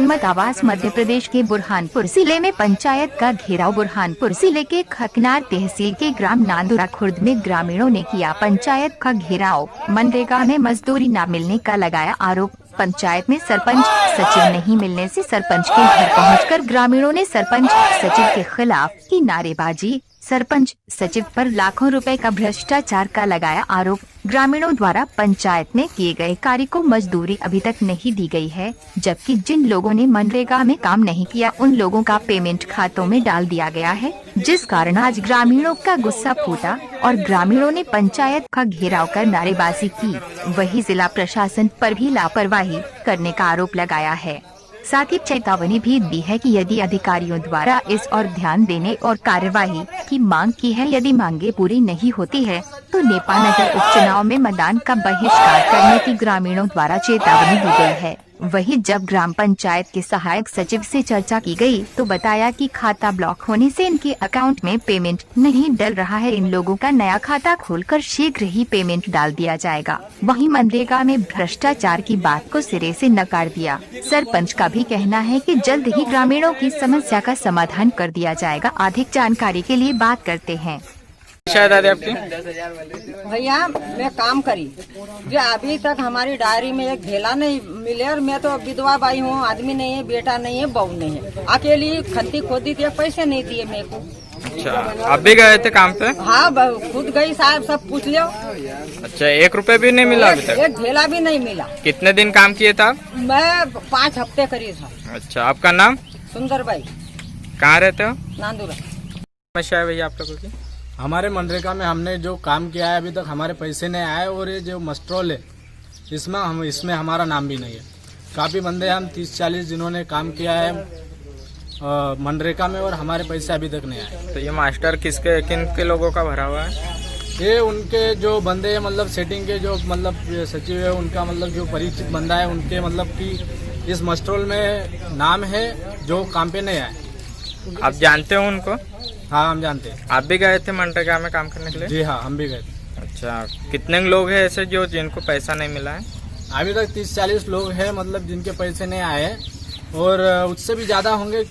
जनमत आवास मध्य प्रदेश के बुरहानपुर जिले में पंचायत का घेराव। बुरहानपुर जिले के खकनार तहसील के ग्राम नांदुरा खुर्द में ग्रामीणों ने किया पंचायत का घेराव। मनरेगा में मजदूरी न मिलने का लगाया आरोप। पंचायत में सरपंच सचिव नहीं मिलने से सरपंच के घर पहुंचकर ग्रामीणों ने सरपंच सचिव के खिलाफ की नारेबाजी। सरपंच सचिव पर लाखों रुपए का भ्रष्टाचार का लगाया आरोप। ग्रामीणों द्वारा पंचायत में किए गए कार्य को मजदूरी अभी तक नहीं दी गई है, जबकि जिन लोगों ने मनरेगा में काम नहीं किया उन लोगों का पेमेंट खातों में डाल दिया गया है, जिस कारण आज ग्रामीणों का गुस्सा फूटा और ग्रामीणों ने पंचायत का घेराव कर नारेबाजी की। वही जिला प्रशासन पर भी लापरवाही करने का आरोप लगाया है। साथ ही चेतावनी भी दी है कि यदि अधिकारियों द्वारा इस और ध्यान देने और कार्यवाही की मांग की है, यदि मांगे पूरी नहीं होती है तो नेपानगर उपचुनाव में मतदान का बहिष्कार करने की ग्रामीणों द्वारा चेतावनी दी गई है। वहीं जब ग्राम पंचायत के सहायक सचिव से चर्चा की गई तो बताया कि खाता ब्लॉक होने से इनके अकाउंट में पेमेंट नहीं डल रहा है। इन लोगों का नया खाता खोलकर शीघ्र ही पेमेंट डाल दिया जाएगा। वहीं मनरेगा में भ्रष्टाचार की बात को सिरे से नकार दिया। सरपंच का भी कहना है कि जल्द ही ग्रामीणों की समस्या का समाधान कर दिया जाएगा। अधिक जानकारी के लिए बात करते हैं। शायद आपकी भैया मैं काम करी जो अभी तक हमारी डायरी में एक ढेला नहीं मिले और मैं तो विधवा बाई हूँ, आदमी नहीं है, बेटा नहीं है, बहू नहीं है, अकेली खत्ती खोदी थी, पैसे नहीं दिए मेरे को। अच्छा, आप भी गए थे काम पे? हाँ खुद गई साहब, सब पूछ लो। अच्छा, 1 रुपए भी नहीं मिला अभी तक? एक ढेला भी नहीं मिला। कितने दिन काम किए थे आप? मैं 5 हफ्ते करी था। अच्छा, आपका नाम? सुंदर बाई। कहाँ रहते हो? नांदुरा। समस्या है भैया आप लोगों की? हमारे मनरेगा में हमने जो काम किया है अभी तक हमारे पैसे नहीं आए और ये जो मस्ट्रोल है इसमें हमारा नाम भी नहीं है। काफ़ी बंदे हम 30-40 जिन्होंने काम किया है मनरेगा में और हमारे पैसे अभी तक नहीं आए। तो ये मास्टर किन के लोगों का भरा हुआ है? ये उनके जो बंदे हैं, मतलब सेटिंग के जो मतलब सचिव है उनका, मतलब जो परिचित बंदा है उनके, मतलब कि इस मस्ट्रोल में नाम है जो काम पे नहीं आए। आप जानते हो उनको? हाँ हम जानते हैं। आप भी गए थे मनरेगा में काम करने के लिए? जी हाँ, हम भी गए थे। अच्छा, कितने लोग हैं ऐसे जिनको पैसा नहीं मिला है? अभी तक 30-40 लोग हैं, मतलब जिनके पैसे नहीं आए हैं और उससे भी ज़्यादा होंगे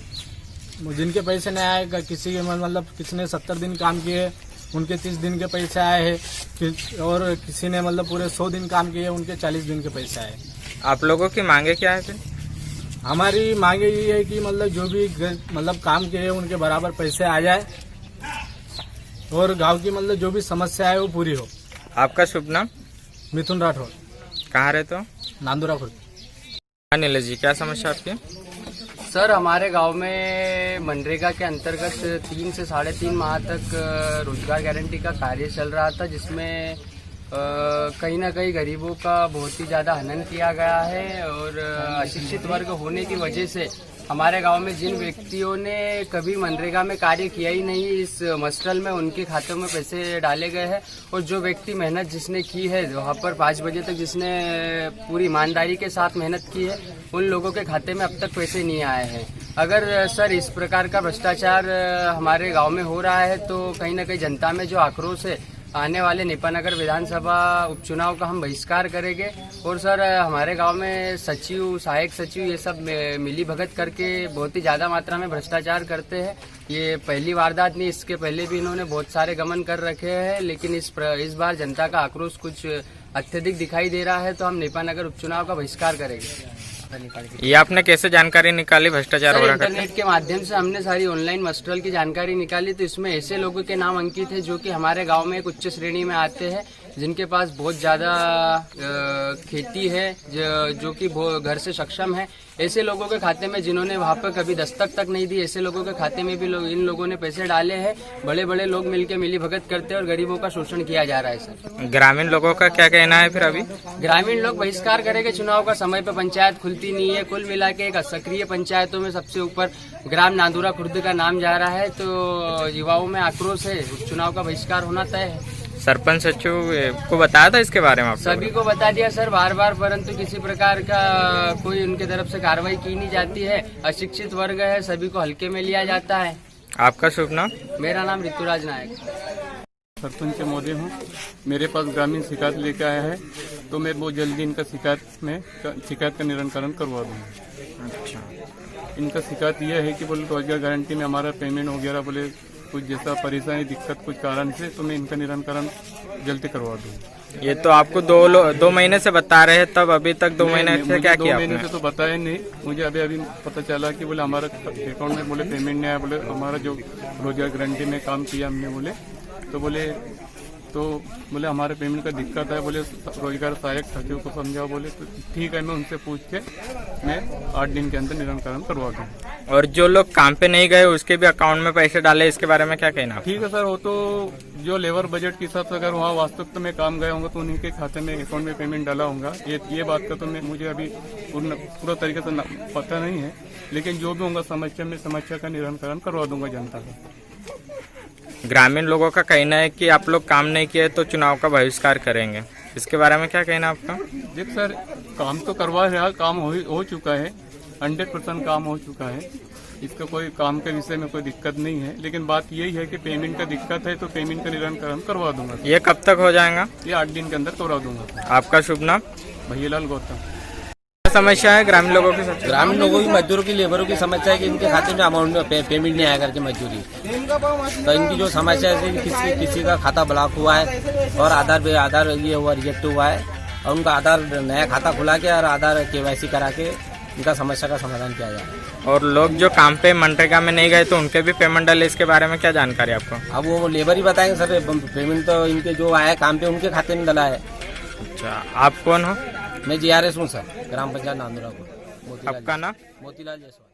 जिनके पैसे नहीं आए। किसी के मतलब किसी ने 70 दिन काम किए, उनके 30 दिन के पैसे आए हैं और किसी ने मतलब पूरे 100 दिन काम किए, उनके 40 दिन के पैसे आए। आप लोगों की मांगे क्या है फिर? हमारी मांगे ये है कि मतलब जो भी मतलब काम किए उनके बराबर पैसे आ जाए और गांव की मतलब जो भी समस्या है वो पूरी हो। आपका शुभ नाम? मिथुन राठौर। कहाँ रहते हो? नांदुरा खुर्द। नीलेश जी, क्या समस्या आपकी? सर, हमारे गांव में मनरेगा के अंतर्गत 3 से 3.5 माह तक रोजगार गारंटी का कार्य चल रहा था, जिसमें कहीं ना कहीं गरीबों का बहुत ही ज़्यादा हनन किया गया है और अशिक्षित वर्ग होने की वजह से हमारे गांव में जिन व्यक्तियों ने कभी मनरेगा में कार्य किया ही नहीं, इस मस्ट्रल में उनके खातों में पैसे डाले गए हैं और जो व्यक्ति मेहनत जिसने की है वहाँ पर 5 बजे तक जिसने पूरी ईमानदारी के साथ मेहनत की है, उन लोगों के खाते में अब तक पैसे नहीं आए हैं। अगर सर इस प्रकार का भ्रष्टाचार हमारे गाँव में हो रहा है तो कहीं ना कहीं जनता में जो आक्रोश है, आने वाले नेपानगर विधानसभा उपचुनाव का हम बहिष्कार करेंगे। और सर हमारे गांव में सचिव, सहायक सचिव ये सब मिली भगत करके बहुत ही ज़्यादा मात्रा में भ्रष्टाचार करते हैं। ये पहली वारदात नहीं, इसके पहले भी इन्होंने बहुत सारे गमन कर रखे हैं, लेकिन इस बार जनता का आक्रोश कुछ अत्यधिक दिखाई दे रहा है, तो हम नेपानगर उपचुनाव का बहिष्कार करेंगे। ये आपने कैसे जानकारी निकाली भ्रष्टाचार हो रहा है? इंटरनेट के माध्यम से हमने सारी ऑनलाइन मस्ट्रल की जानकारी निकाली, तो इसमें ऐसे लोगों के नाम अंकित है जो कि हमारे गांव में एक उच्च श्रेणी में आते हैं, जिनके पास बहुत ज्यादा खेती है, जो कि घर से सक्षम है। ऐसे लोगों के खाते में, जिन्होंने वहाँ पर कभी दस्तक तक नहीं दी, ऐसे लोगों के खाते में भी इन लोगों ने पैसे डाले हैं। बड़े बड़े लोग मिलकर मिली भगत करते हैं और गरीबों का शोषण किया जा रहा है। सर ग्रामीण लोगों का क्या कहना है फिर? अभी ग्रामीण लोग बहिष्कार करेंगे चुनाव का। समय पर पंचायत खुलती नहीं है। कुल मिला के एक सक्रिय पंचायतों में सबसे ऊपर ग्राम नांदुरा खुर्द का नाम जा रहा है, तो युवाओं में आक्रोश है, चुनाव का बहिष्कार होना तय है। सरपंच सचिव को बताया था इसके बारे में? आप सभी को बता दिया सर बार, परंतु किसी प्रकार का कोई उनके तरफ से कार्रवाई की नहीं जाती है। अशिक्षित वर्ग है, सभी को हल्के में लिया जाता है। आपका शुभ नाम? मेरा नाम ऋतुराज नायक। सरपंच महोदय हूँ। मेरे पास ग्रामीण शिकायत लेके आया है, तो मैं बहुत जल्दी इनका शिकायत का निराकरण करवा दूँगा। अच्छा, इनका शिकायत यह है कि बोले रोजगार गारंटी में हमारा पेमेंट वगैरह बोले कुछ जैसा परेशानी दिक्कत कुछ कारण से तो मैं इनका निराकरण जल्दी करवा दूँ। ये तो आपको 2 महीने से बता रहे हैं, तब अभी तक 2 महीने से क्या किया 2 महीने आपने? से तो बताया नहीं, मुझे अभी पता चला कि बोले हमारा अकाउंट में बोले पेमेंट नहीं आया। बोले हमारा जो रोजगार गारंटी में काम किया हमने बोले हमारे पेमेंट का दिक्कत है। बोले रोजगार सहायक सचिव को समझाओ। बोले तो ठीक है, मैं उनसे पूछ के मैं 8 दिन के अंदर निराकरण करवा दूँ। और जो लोग काम पे नहीं गए उसके भी अकाउंट में पैसे डाले, इसके बारे में क्या कहना? ठीक है सर, वो तो जो लेबर बजट के हिसाब से अगर वहाँ वास्तविक में काम गए होंगे तो उन्हीं के खाते में अकाउंट में पेमेंट डाला होगा। ये बात का तो मुझे अभी पूरा तरीके से पता नहीं है, लेकिन जो भी होगा समस्या का निराकरण करवा दूंगा जनता का। ग्रामीण लोगों का कहना है कि आप लोग काम नहीं किए तो चुनाव का बहिष्कार करेंगे, इसके बारे में क्या कहना आपका? देख सर, काम तो करवा रहा, काम हो चुका है, 100% काम हो चुका है। इसका कोई काम के विषय में कोई दिक्कत नहीं है, लेकिन बात यही है कि पेमेंट का दिक्कत है तो पेमेंट का निराकरण करवा दूंगा। ये कब तक हो जाएगा? ये 8 दिन के अंदर करवा दूंगा। आपका शुभ नाम? भैयालाल गौतम। क्या समस्या है ग्रामीण लोगों की? सबसे ग्रामीण लोगों की, मजदूरों की, लेबरों की समस्या है कि इनके खाते में अमाउंट पेमेंट नहीं आया करके मजदूरी। तो इनकी जो समस्या है किसी का खाता ब्लॉक हुआ है और आधार ये हुआ रिजेक्ट हुआ है, और उनका आधार नया खाता खुला के और आधार KYC करा के इनका समस्या का समाधान किया जाए। और लोग जो काम पे मनरेगा में नहीं गए तो उनके भी पेमेंट डाले, इसके बारे में क्या जानकारी आपको? अब वो लेबर ही बताएंगे सर। पेमेंट तो इनके जो आया काम पे उनके खाते में डला है। अच्छा, आप कौन हो? मैं GRS हूँ सर, ग्राम पंचायत नांदुरा को। आपका नाम? मोतीलाल जायसवाल।